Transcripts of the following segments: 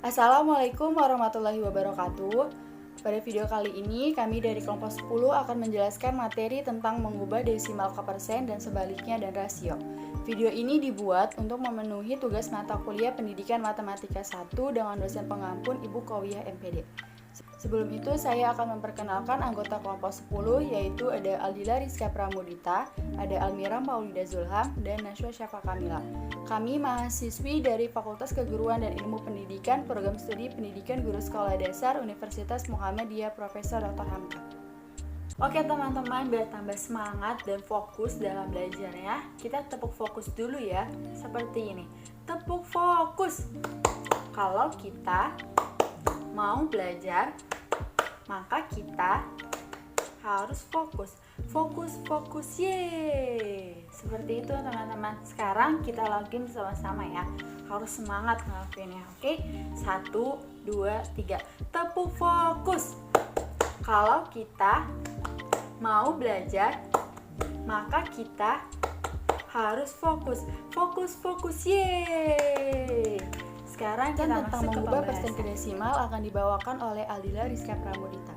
Assalamualaikum warahmatullahi wabarakatuh. Pada video kali ini, kami dari kelompok 10 akan menjelaskan materi tentang mengubah desimal ke persen dan sebaliknya dan rasio. Video ini dibuat untuk memenuhi tugas mata kuliah Pendidikan Matematika 1 dengan dosen pengampun Ibu Qawiyah MPD. Sebelum itu, saya akan memperkenalkan anggota kelompok 10, yaitu ada Aldila Rizka Pramudita, ada Almira Maulida Zulham, dan Nashwa Syafa Kamila. Kami mahasiswi dari Fakultas Keguruan dan Ilmu Pendidikan, Program Studi Pendidikan Guru Sekolah Dasar, Universitas Muhammadiyah Profesor Dr. Hamka. Oke teman-teman, biar tambah semangat dan fokus dalam belajarnya, kita tepuk fokus dulu ya, seperti ini. Tepuk fokus. Kalau kita mau belajar, maka kita harus fokus. Fokus, yeay. Seperti itu teman-teman. Sekarang kita lakuin bersama-sama ya. Harus semangat ngelakuinnya, oke? 1, 2, 3. Tepuk fokus. Kalau kita mau belajar, maka kita harus fokus. Fokus, yeay. Sekarang kita tentang mengubah persen ke desimal akan dibawakan oleh Aldila Rizka Pramudita.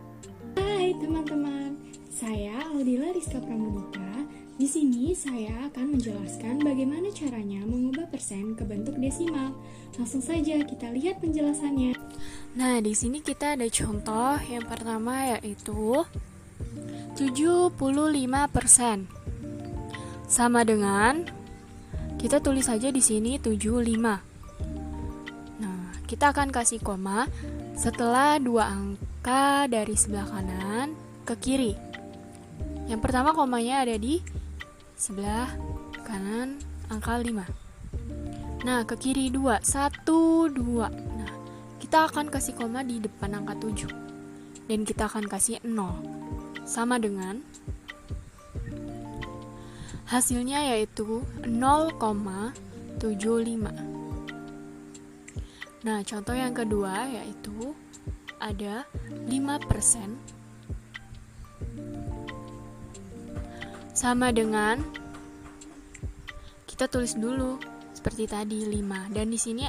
Hai teman-teman, saya Aldila Rizka Pramudita. Di sini saya akan menjelaskan bagaimana caranya mengubah persen ke bentuk desimal. Langsung saja kita lihat penjelasannya. Nah, di sini kita ada contoh yang pertama yaitu 75%. Sama dengan kita tulis saja di sini 75. Kita akan kasih koma setelah dua angka dari sebelah kanan ke kiri. Yang pertama komanya ada di sebelah kanan angka 5. Nah, ke kiri 2, 1, 2. Nah, kita akan kasih koma di depan angka 7. Dan kita akan kasih 0. Sama dengan hasilnya yaitu 0,75. Nah, contoh yang kedua yaitu ada 5% sama dengan kita tulis dulu seperti tadi 5, dan di sini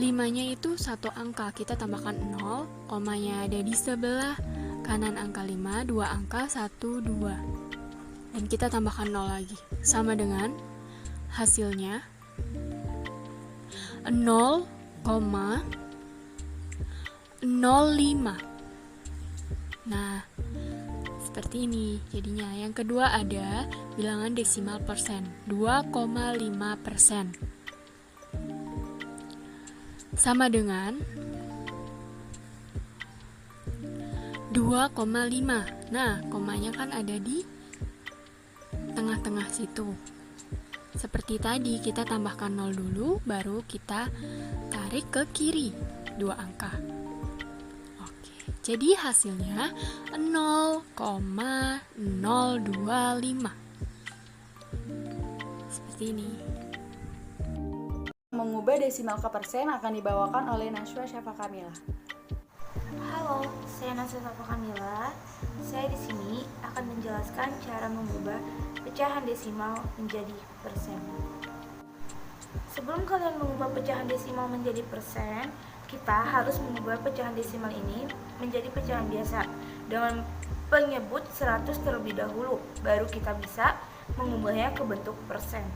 5-nya itu satu angka, kita tambahkan 0, komanya ada di sebelah kanan angka 5, dua angka 1, 2. Dan kita tambahkan 0 lagi. Sama dengan hasilnya 0,05. Nah, seperti ini jadinya. Yang kedua ada bilangan desimal persen, 2,5%. Sama dengan 2,5. Nah, komanya kan ada di tengah-tengah situ. Seperti tadi, kita tambahkan 0 dulu, baru kita tarik ke kiri 2 angka. Oke, jadi hasilnya 0,025. Seperti ini. Mengubah desimal ke persen akan dibawakan oleh Nashwa Syafa Kamila. Halo, saya Nashwa Syafa Kamila. Saya di sini akan menjelaskan cara mengubah pecahan desimal menjadi persen. Sebelum kalian mengubah pecahan desimal menjadi persen, kita harus mengubah pecahan desimal ini menjadi pecahan biasa dengan penyebut 100 terlebih dahulu, baru kita bisa mengubahnya ke bentuk persen.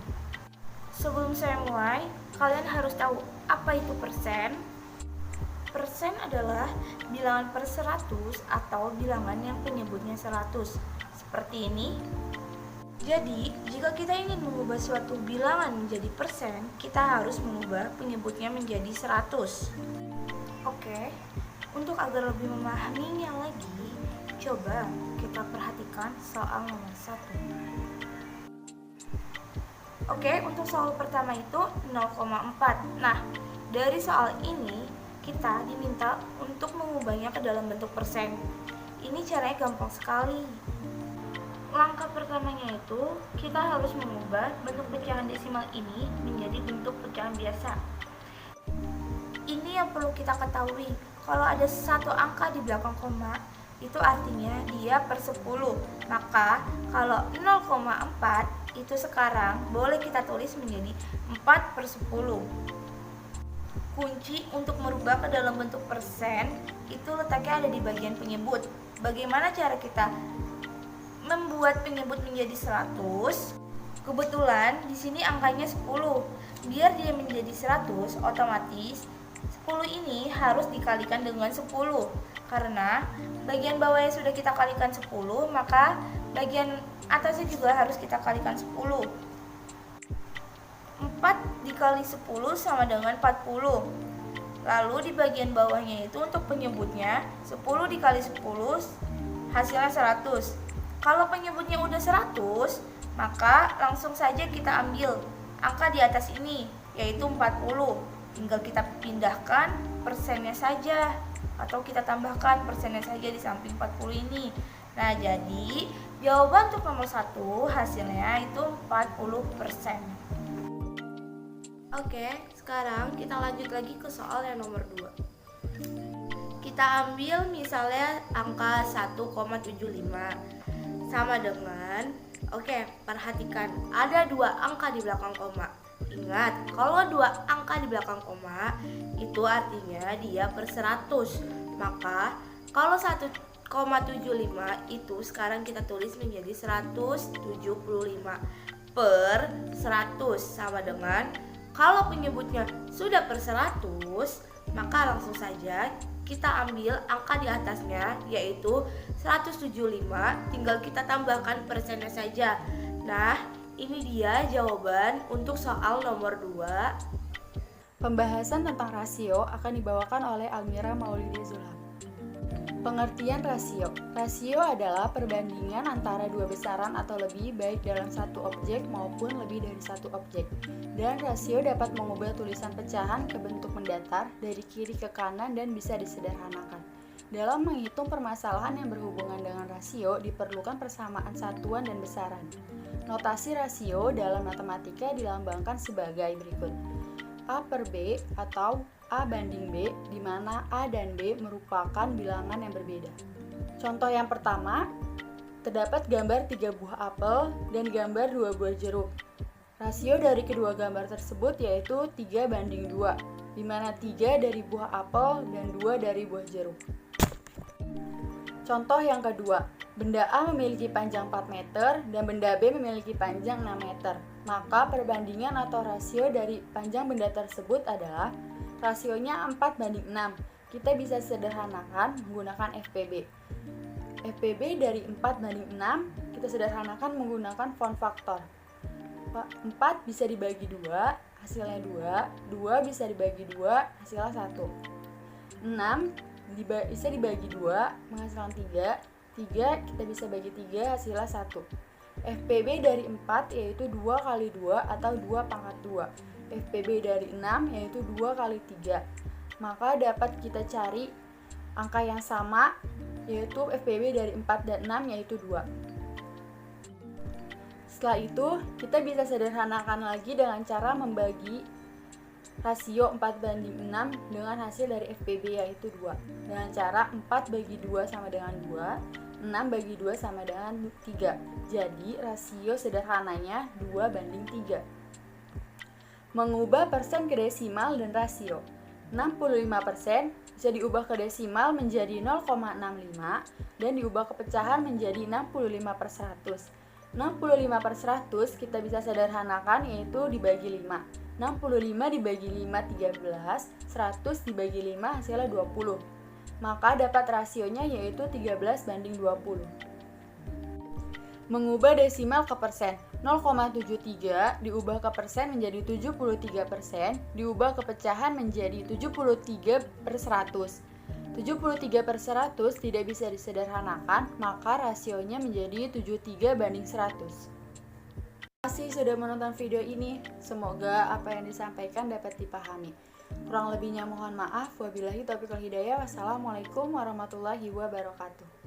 Sebelum saya mulai, kalian harus tahu apa itu persen. Persen adalah bilangan per 100 atau bilangan yang penyebutnya 100. Seperti ini. Jadi, jika kita ingin mengubah suatu bilangan menjadi persen, kita harus mengubah penyebutnya menjadi 100. Oke, untuk agar lebih memahaminya lagi, coba kita perhatikan soal nomor 1. Oke, untuk soal pertama itu 0,4. Nah, dari soal ini kita diminta untuk mengubahnya ke dalam bentuk persen. Ini caranya gampang sekali. Langkah pertamanya itu kita harus mengubah bentuk pecahan desimal ini menjadi bentuk pecahan biasa. Ini yang perlu kita ketahui. Kalau ada satu angka di belakang koma, itu artinya dia per 10. Maka kalau 0,4 itu sekarang boleh kita tulis menjadi 4/10. Kunci untuk merubah ke dalam bentuk persen itu letaknya ada di bagian penyebut. Bagaimana cara kita membuat penyebut menjadi 100? Kebetulan di sini angkanya 10. Biar dia menjadi 100, otomatis 10 ini harus dikalikan dengan 10. Karena bagian bawahnya sudah kita kalikan 10, maka bagian atasnya juga harus kita kalikan 10. 4 dikali 10 sama dengan 40. Lalu di bagian bawahnya itu untuk penyebutnya 10 dikali 10 hasilnya 100. Kalau penyebutnya udah 100, maka langsung saja kita ambil angka di atas ini, yaitu 40. Tinggal kita pindahkan persennya saja, atau kita tambahkan persennya saja di samping 40 ini. Nah, jadi jawaban untuk nomor 1 hasilnya itu 40%. Oke, sekarang kita lanjut lagi ke soal yang nomor 2. Kita ambil misalnya angka 1,75 sama dengan, perhatikan ada 2 angka di belakang koma. Ingat, kalau 2 angka di belakang koma itu artinya dia per 100. Maka kalau 1,75 itu sekarang kita tulis menjadi 175 per 100 sama dengan, kalau penyebutnya sudah per 100, maka langsung saja kita ambil angka di atasnya, yaitu 175, tinggal kita tambahkan persennya saja. Nah, ini dia jawaban untuk soal nomor 2. Pembahasan tentang rasio akan dibawakan oleh Almira Maulidi Zulham. Pengertian rasio. Rasio adalah perbandingan antara dua besaran atau lebih, baik dalam satu objek maupun lebih dari satu objek. Dan rasio dapat mengubah tulisan pecahan ke bentuk mendatar dari kiri ke kanan dan bisa disederhanakan. Dalam menghitung permasalahan yang berhubungan dengan rasio, diperlukan persamaan satuan dan besaran. Notasi rasio dalam matematika dilambangkan sebagai berikut. A per B atau A banding B, di mana A dan B merupakan bilangan yang berbeda. Contoh yang pertama, terdapat gambar 3 buah apel dan gambar 2 buah jeruk. Rasio dari kedua gambar tersebut yaitu 3 banding 2, di mana 3 dari buah apel dan 2 dari buah jeruk. Contoh yang kedua, benda A memiliki panjang 4 meter dan benda B memiliki panjang 6 meter. Maka perbandingan atau rasio dari panjang benda tersebut adalah rasionya 4 banding 6. Kita bisa sederhanakan menggunakan FPB. FPB dari 4 banding 6 kita sederhanakan menggunakan form faktor. 4 bisa dibagi 2, hasilnya 2. 2 bisa dibagi 2, hasilnya 1. 6 bisa dibagi 2, menghasilkan 3. 3 kita bisa bagi 3, hasilnya 1. FPB dari 4 yaitu 2 kali 2 atau 2 pangkat 2. FPB dari 6 yaitu 2 kali 3. Maka dapat kita cari angka yang sama, yaitu FPB dari 4 dan 6 yaitu 2. Setelah itu, kita bisa sederhanakan lagi dengan cara membagi rasio 4 banding 6 dengan hasil dari FPB yaitu 2. Dengan cara 4 bagi 2 sama dengan 2, 6 bagi 2 sama dengan 3. Jadi, rasio sederhananya 2 banding 3. Mengubah persen ke desimal dan rasio. 65% bisa diubah ke desimal menjadi 0,65 dan diubah ke pecahan menjadi 65 per 100. 65 per 100 kita bisa sederhanakan yaitu dibagi 5. 65 dibagi 5 13, 100 dibagi 5 hasilnya 20. Maka dapat rasionya yaitu 13 banding 20. Mengubah desimal ke persen. 0,73 diubah ke persen menjadi 73%, diubah ke pecahan menjadi 73 per 100. 73 per 100 tidak bisa disederhanakan, maka rasionya menjadi 73 banding 100. Terima kasih sudah menonton video ini. Semoga apa yang disampaikan dapat dipahami. Kurang lebihnya mohon maaf. Wabillahi taufiq wal hidayah. Wassalamualaikum warahmatullahi wabarakatuh.